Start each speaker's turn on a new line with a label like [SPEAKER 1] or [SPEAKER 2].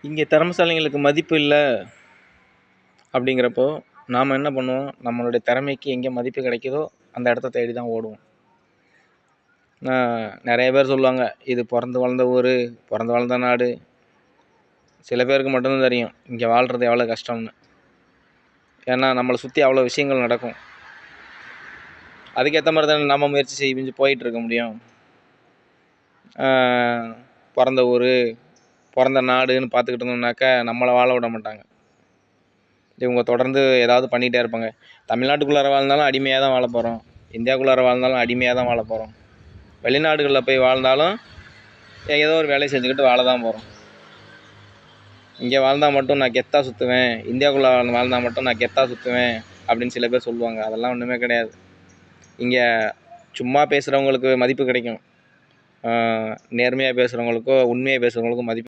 [SPEAKER 1] இங்கே திறமைசாலிங்களுக்கு மதிப்பு இல்ல அப்படிங்கிறப்போ, நாம என்ன பண்ணுவோம்? நம்மளுடைய திறமைக்கு எங்கே மதிப்பு கிடைக்குதோ, அந்த இடத்த தேடி தான் ஓடுவோம். நெறைய பேர் சொல்லுவாங்க, இது பொறந்து வளர்ந்த ஊரு, பொறந்து வளர்ந்த நாடு. சில பேருக்கு மட்டும் தான் தெரியும், இங்கே வாழ்றது எவ்வளோ கஷ்டம்னு. ஏன்னா, நம்மள சுத்தி அவ்வளோ விஷயங்கள் நடக்கும். அதுக்கேத்த மாரி தானே நம்ம முயற்சி செஞ்சு போயிட்டு இருக்க முடியும். பொறந்த ஊரு, பொறந்த நாடுன்னு பார்த்துக்கிட்டு இருந்தோம்னாக்கா, நம்மள வாழ விட மாட்டாங்க. இவங்க தொடர்ந்து ஏதாவது பண்ணிகிட்டே இருப்பாங்க. தமிழ்நாட்டுக்குள்ளார வாழ்ந்தாலும் அடிமையா தான் வாழப் போறோம். இந்தியாவுக்குள்ளார வாழ்ந்தாலும் அடிமையா தான் வாழப் போறோம். வெளிநாடுகள்ல போய் வாழ்ந்தாலும் ஏதோ ஒரு வேலைய செஞ்சுக்கிட்டு வாழ தான் போறோம். இங்கே வாழ்ந்தா மட்டும் நான் கெத்தா சுத்துவேன், இந்தியாவுக்குள்ள வாழ்ந்தா மட்டும் நான் கெத்தா சுத்துவேன் அப்படின்னு சில பேர் சொல்லுவாங்க. அதெல்லாம் ஒண்ணுமே கிடையாது. இங்க சும்மா பேசுறவங்களுக்கு மதிப்பு கிடைக்கும். நேர்மையா பேசுறவங்களுக்கோ, உண்மையா பேசுறவங்களுக்கோ மதிப்பு